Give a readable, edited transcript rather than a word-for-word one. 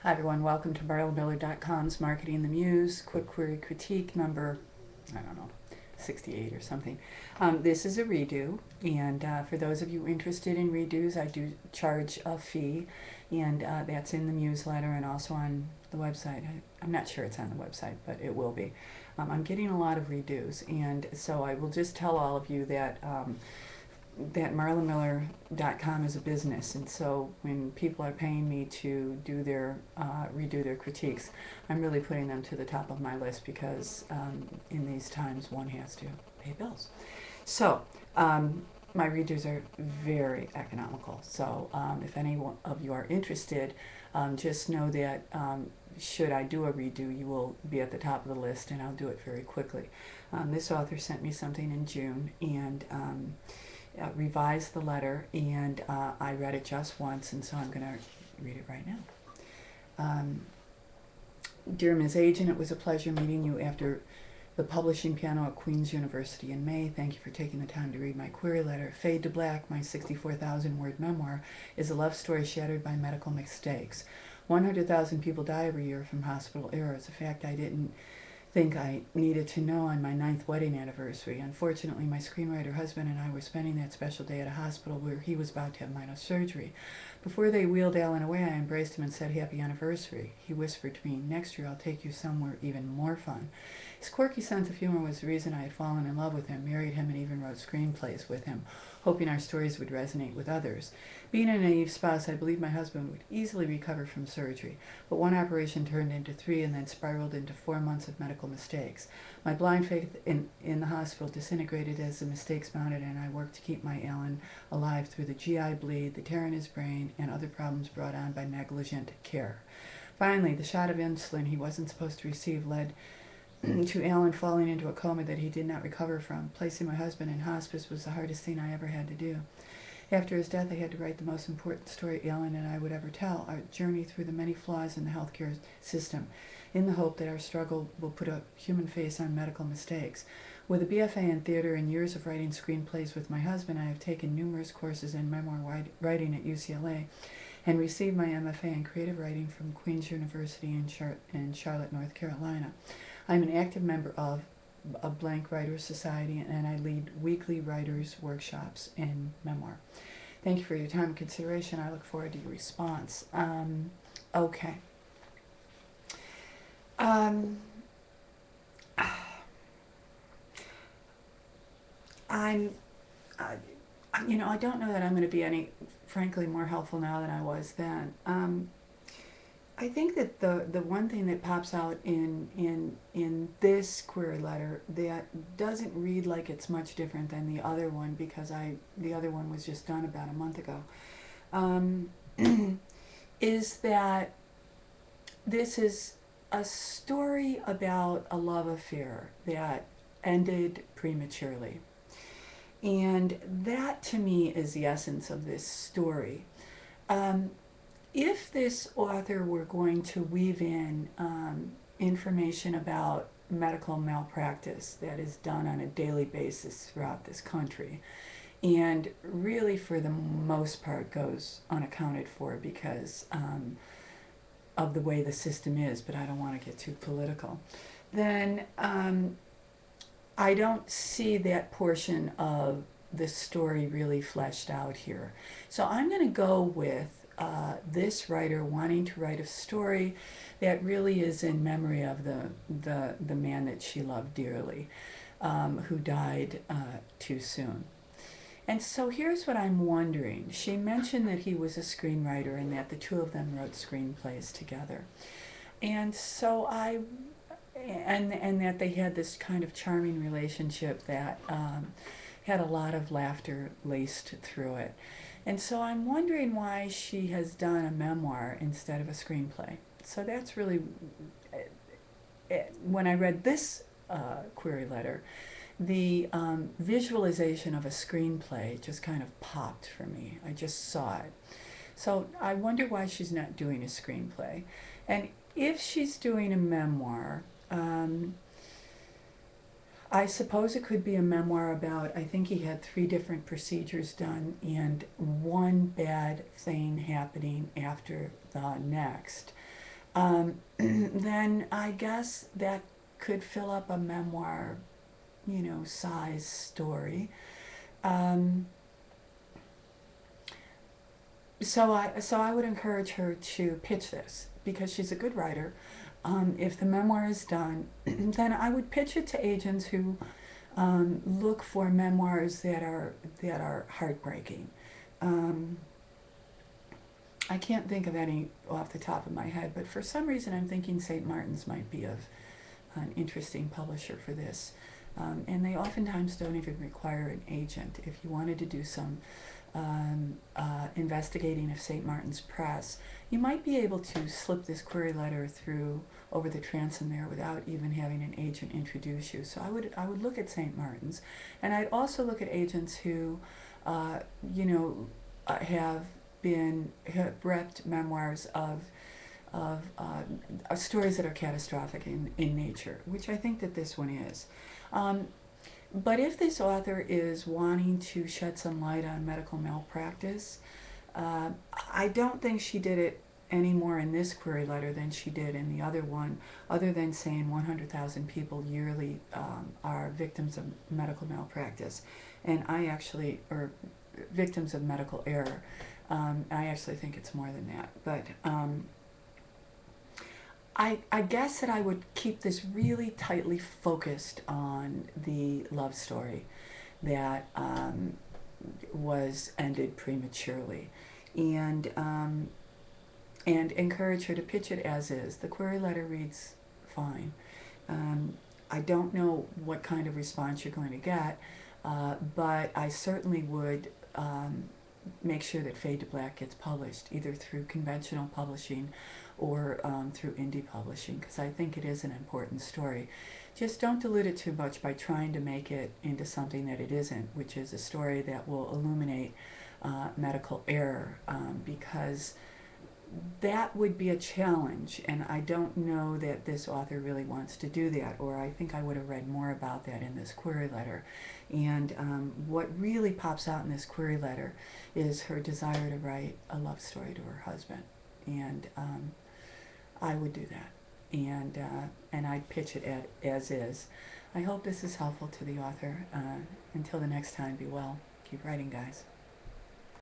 Hi everyone, welcome to BarloMiller.com's Marketing the Muse, quick query critique number, I don't know, 68 or something. This is a redo, and for those of you interested in redos, I do charge a fee, and that's in the newsletter and also on the website. I'm not sure it's on the website, but it will be. I'm getting a lot of redos, and so I will just tell all of you that that MarlaMiller.com is a business, and so when people are paying me to do their redo their critiques, I'm really putting them to the top of my list because in these times one has to pay bills. So my redos are very economical. So if any of you are interested, just know that should I do a redo, you will be at the top of the list, and I'll do it very quickly. This author sent me something in June, and revised the letter, and I read it just once, and so I'm going to read it right now. Dear Ms. Agent, it was a pleasure meeting you after the publishing panel at Queen's University in May. Thank you for taking the time to read my query letter. Fade to Black, my 64,000-word memoir, is a love story shattered by medical mistakes. 100,000 people die every year from hospital errors, a fact I didn't think I needed to know on my 9th wedding anniversary. Unfortunately, my screenwriter husband and I were spending that special day at a hospital where he was about to have minor surgery. Before they wheeled Alan away, I embraced him and said, "Happy anniversary." He whispered to me, "Next year I'll take you somewhere even more fun." His quirky sense of humor was the reason I had fallen in love with him, married him, and even wrote screenplays with him, hoping our stories would resonate with others. Being a naive spouse, I believed my husband would easily recover from surgery, but one operation turned into 3 and then spiraled into 4 months of medical mistakes. My blind faith in the hospital disintegrated as the mistakes mounted, and I worked to keep my Alan alive through the GI bleed, the tear in his brain, and other problems brought on by negligent care. Finally, the shot of insulin he wasn't supposed to receive led to Alan falling into a coma that he did not recover from. Placing my husband in hospice was the hardest thing I ever had to do. After his death, I had to write the most important story Alan and I would ever tell, our journey through the many flaws in the healthcare system, in the hope that our struggle will put a human face on medical mistakes. With a BFA in theater and years of writing screenplays with my husband, I have taken numerous courses in memoir writing at UCLA and received my MFA in creative writing from Queen's University in Charlotte, North Carolina. I'm an active member of a Blank Writers Society, and I lead weekly writers' workshops in memoir. Thank you for your time and consideration. I look forward to your response. Okay. I don't know that I'm going to be any, frankly, more helpful now than I was then. I think that the one thing that pops out in this query letter that doesn't read like it's much different than the other one, because the other one was just done about a month ago, is that this is a story about a love affair that ended prematurely. And that, to me, is the essence of this story. If this author were going to weave in information about medical malpractice that is done on a daily basis throughout this country, and really for the most part goes unaccounted for because of the way the system is, but I don't want to get too political, then I don't see that portion of the story really fleshed out here. So I'm going to go with this writer wanting to write a story that really is in memory of the man that she loved dearly, who died too soon. And so here's what I'm wondering. She mentioned that he was a screenwriter and that the two of them wrote screenplays together. And so and that they had this kind of charming relationship that had a lot of laughter laced through it. And so I'm wondering why she has done a memoir instead of a screenplay. So that's really, when I read this query letter, the visualization of a screenplay just kind of popped for me. I just saw it. So I wonder why she's not doing a screenplay. And if she's doing a memoir, I suppose it could be a memoir about, I think he had 3 different procedures done and one bad thing happening after the next. then I guess that could fill up a memoir, size story. Um, so I would encourage her to pitch this because she's a good writer. If the memoir is done, then I would pitch it to agents who look for memoirs that are heartbreaking. Um, I can't think of any off the top of my head, but for some reason I'm thinking St. Martin's might be an interesting publisher for this. And they oftentimes don't even require an agent. If you wanted to do some investigating of St. Martin's Press, you might be able to slip this query letter through over the transom there without even having an agent introduce you. So I would look at St. Martin's, and I'd also look at agents who, uh, you know, have repped memoirs of stories that are catastrophic in nature, which I think that this one is. Um, but if this author is wanting to shed some light on medical malpractice, uh, I don't think she did it any more in this query letter than she did in the other one, other than saying 100,000 people yearly are victims of medical malpractice. And or victims of medical error. I actually think it's more than that. But I guess that I would keep this really tightly focused on the love story that was ended prematurely, and encourage her to pitch it as is. The query letter reads fine. I don't know what kind of response you're going to get, but I certainly would make sure that Fade to Black gets published, either through conventional publishing or through indie publishing, because I think it is an important story. Just don't dilute it too much by trying to make it into something that it isn't, which is a story that will illuminate medical error, because that would be a challenge, and I don't know that this author really wants to do that, or I think I would have read more about that in this query letter. And what really pops out in this query letter is her desire to write a love story to her husband, and I would do that, and I'd pitch it as is. I hope this is helpful to the author. Until the next time, be well. Keep writing, guys.